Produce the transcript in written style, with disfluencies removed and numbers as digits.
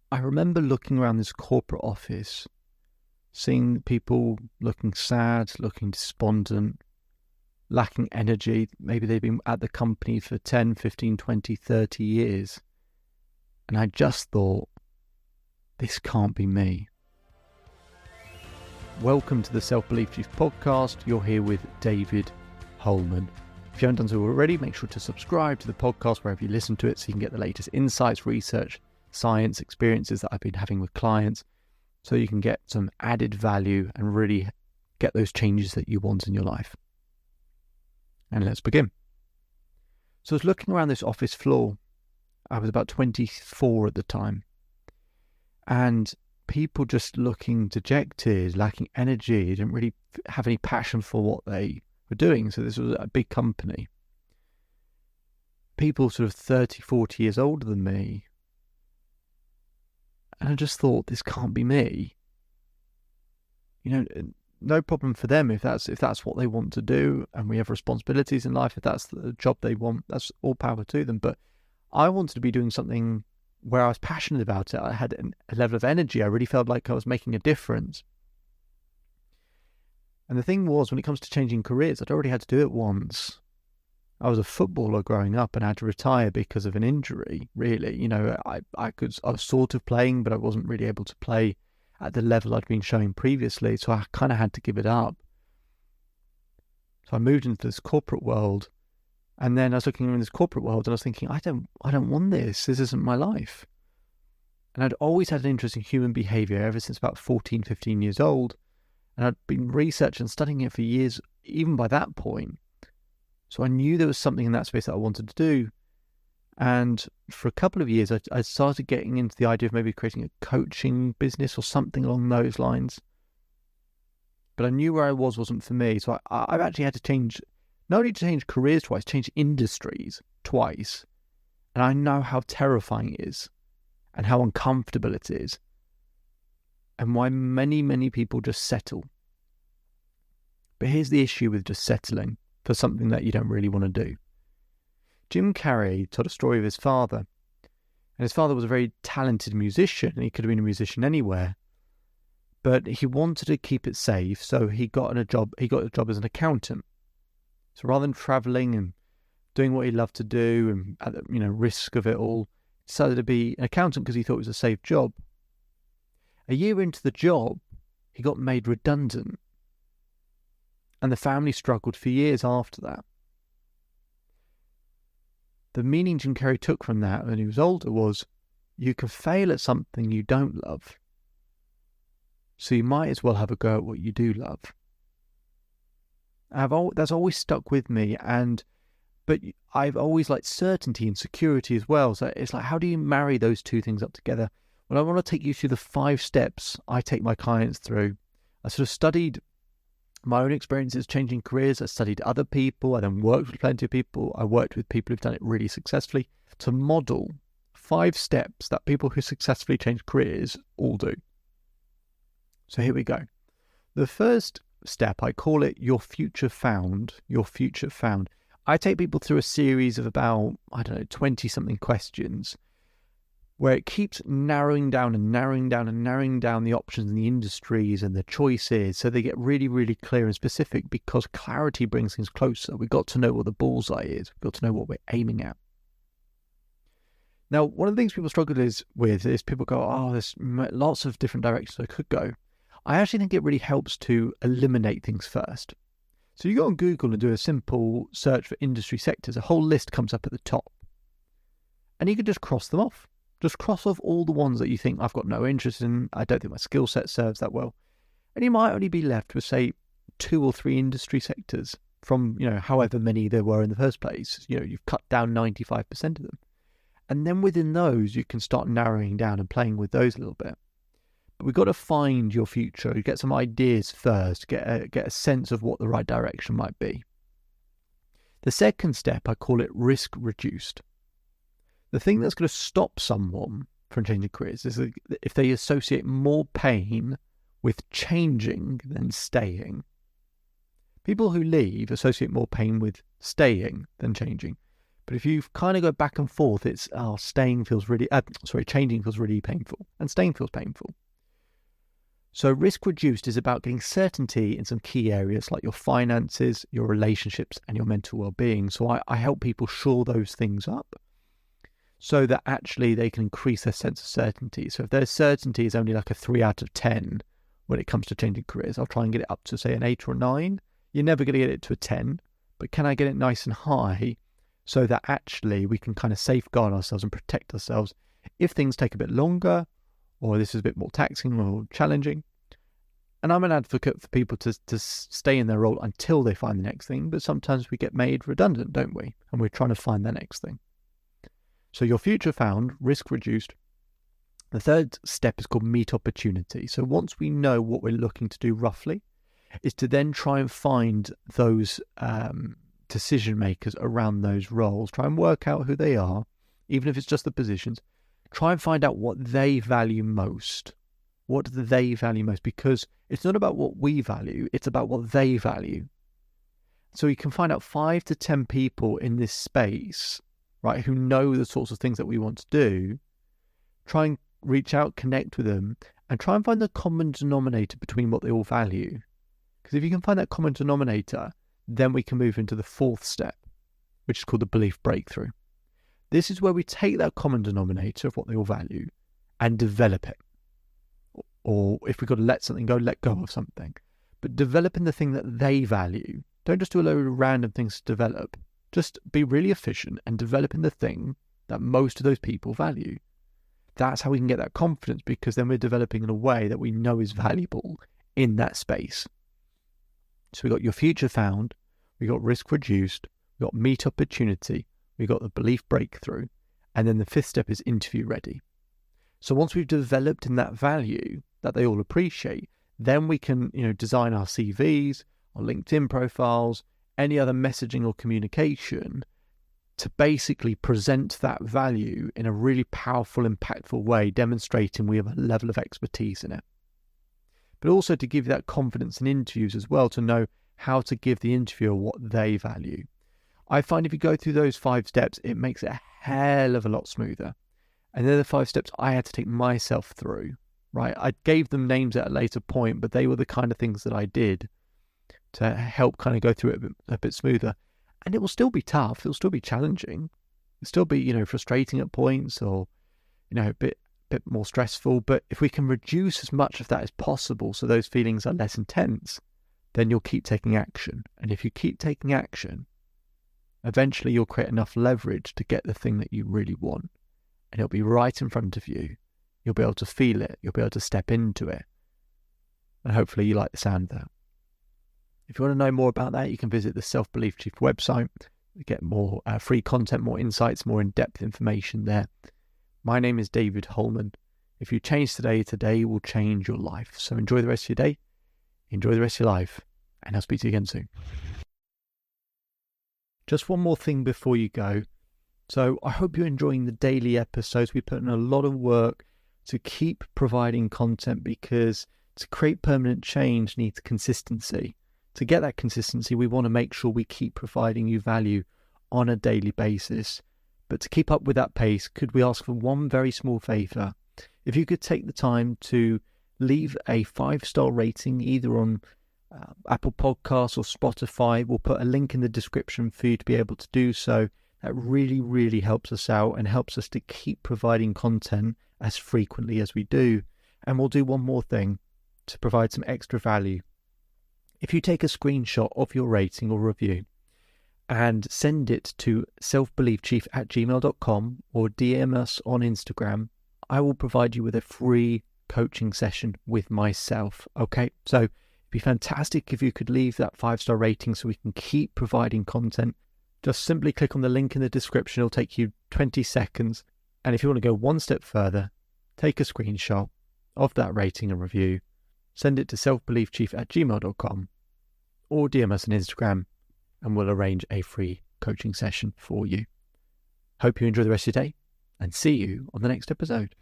I remember looking around this corporate office, seeing people looking sad, looking despondent, lacking energy. Maybe they've been at the company for 10, 15, 20, 30 years. And I just thought, this can't be me. Welcome to the Self-Belief Juice podcast. You're here with David Holman. If you haven't done so already, make sure to subscribe to the podcast wherever you listen to it so you can get the latest insights, research, science, experiences that I've been having with clients, so you can get some added value and really get those changes that you want in your life. And let's begin. So I was looking around this office floor. I was about 24 at the time. And people just looking dejected, lacking energy, didn't really have any passion for what they were doing. So this was a big company. People sort of 30, 40 years older than me. And I just thought, this can't be me. You know, no problem for them if that's what they want to do, and we have responsibilities in life. If that's the job they want, that's all power to them. But I wanted to be doing something where I was passionate about it. I had a level of energy. I really felt like I was making a difference. And the thing was, when it comes to changing careers, I'd already had to do it once. I was a footballer growing up and had to retire because of an injury, really. You know, I was sort of playing, but I wasn't really able to play at the level I'd been showing previously. So I kind of had to give it up. So I moved into this corporate world. And then I was looking in this corporate world and I was thinking, I don't want this. This isn't my life. And I'd always had an interest in human behavior ever since about 14, 15 years old. And I'd been researching and studying it for years, even by that point. So I knew there was something in that space that I wanted to do. And for a couple of years, I started getting into the idea of maybe creating a coaching business or something along those lines. But I knew where I wasn't for me. So I've actually had to change, not only to change careers twice, change industries twice. And I know how terrifying it is and how uncomfortable it is and why many, many people just settle. But here's the issue with just settling for something that you don't really want to do. Jim Carrey told a story of his father. And his father was a very talented musician, and he could have been a musician anywhere. But he wanted to keep it safe, so he got a job as an accountant. So rather than traveling and doing what he loved to do and at the risk of it all, he decided to be an accountant because he thought it was a safe job. A year into the job, he got made redundant. And the family struggled for years after that. The meaning Jim Carrey took from that when he was older was, you can fail at something you don't love. So you might as well have a go at what you do love. That's always stuck with me, but I've always liked certainty and security as well. So it's like, how do you marry those two things up together? Well, I want to take you through the 5 steps I take my clients through. I sort of studied my own experiences changing careers. I studied other people. I then worked with plenty of people. I worked with people who've done it really successfully to model 5 steps that people who successfully change careers all do. So here we go. The first step, I call it your future found. Your future found. I take people through a series of about, 20 something questions where it keeps narrowing down the options and the industries and the choices, so they get really, really clear and specific, because clarity brings things closer. We've got to know what the bullseye is. We've got to know what we're aiming at. Now, one of the things people struggle with is people go, there's lots of different directions I could go. I actually think it really helps to eliminate things first. So you go on Google and do a simple search for industry sectors. A whole list comes up at the top. And you can just cross them off. Just cross off all the ones that you think I've got no interest in. I don't think my skill set serves that well. And you might only be left with, say, 2 or 3 industry sectors from, however many there were in the first place. You've cut down 95% of them. And then within those, you can start narrowing down and playing with those a little bit. But we've got to find your future. You get some ideas first, get a sense of what the right direction might be. The second step, I call it risk reduced. The thing that's going to stop someone from changing careers is if they associate more pain with changing than staying. People who leave associate more pain with staying than changing. But if you kind of go back and forth, it's changing feels really painful, and staying feels painful. So risk reduced is about getting certainty in some key areas like your finances, your relationships, and your mental well-being. So I help people shore those things up so that actually they can increase their sense of certainty. So if their certainty is only like a 3 out of 10 when it comes to changing careers, I'll try and get it up to say an 8 or a 9. You're never going to get it to a 10, but can I get it nice and high so that actually we can kind of safeguard ourselves and protect ourselves if things take a bit longer or this is a bit more taxing or challenging. And I'm an advocate for people to stay in their role until they find the next thing, but sometimes we get made redundant, don't we? And we're trying to find the next thing. So your future found, risk reduced. The third step is called meet opportunity. So once we know what we're looking to do roughly, is to then try and find those decision makers around those roles. Try and work out who they are, even if it's just the positions. Try and find out what they value most. What do they value most? Because it's not about what we value, it's about what they value. So you can find out 5 to 10 people in this space, right, who know the sorts of things that we want to do. Try and reach out, connect with them, and try and find the common denominator between what they all value. Because if you can find that common denominator, then we can move into the fourth step, which is called the belief breakthrough. This is where we take that common denominator of what they all value and develop it. Or if we've got to let something go, let go of something. But developing the thing that they value. Don't just do a load of random things to develop. Just be really efficient and developing the thing that most of those people value. That's how we can get that confidence, because then we're developing in a way that we know is valuable in that space. So we got your future found, we got risk reduced, we got meet opportunity, we got the belief breakthrough, and then the fifth step is interview ready. So once we've developed in that value that they all appreciate, then we can, design our CVs, our LinkedIn profiles, any other messaging or communication to basically present that value in a really powerful, impactful way, demonstrating we have a level of expertise in it. But also to give you that confidence in interviews as well, to know how to give the interviewer what they value. I find if you go through those 5 steps, it makes it a hell of a lot smoother. And they're the 5 steps I had to take myself through, right? I gave them names at a later point, but they were the kind of things that I did to help kind of go through it a bit smoother. And it will still be tough. It'll still be challenging. It'll still be, frustrating at points, or, a bit more stressful. But if we can reduce as much of that as possible so those feelings are less intense, then you'll keep taking action. And if you keep taking action, eventually you'll create enough leverage to get the thing that you really want. And it'll be right in front of you. You'll be able to feel it. You'll be able to step into it. And hopefully you like the sound of that. If you want to know more about that, you can visit the Self-Belief Chief website. You get more free content, more insights, more in-depth information there. My name is David Holman. If you change today will change your life. So enjoy the rest of your day, enjoy the rest of your life, and I'll speak to you again soon. Just one more thing before you go. So I hope you're enjoying the daily episodes. We put in a lot of work to keep providing content, because to create permanent change needs consistency. To get that consistency, we want to make sure we keep providing you value on a daily basis. But to keep up with that pace, could we ask for one very small favour? If you could take the time to leave a 5-star rating either on Apple Podcasts or Spotify. We'll put a link in the description for you to be able to do so. That really, really helps us out and helps us to keep providing content as frequently as we do. And we'll do one more thing to provide some extra value. If you take a screenshot of your rating or review and send it to selfbeliefchief@gmail.com or DM us on Instagram, I will provide you with a free coaching session with myself. Okay, so it'd be fantastic if you could leave that 5-star rating so we can keep providing content. Just simply click on the link in the description. It'll take you 20 seconds. And if you want to go one step further, take a screenshot of that rating and review, send it to selfbeliefchief@gmail.com or DM us on Instagram, and we'll arrange a free coaching session for you. Hope you enjoy the rest of your day, and see you on the next episode.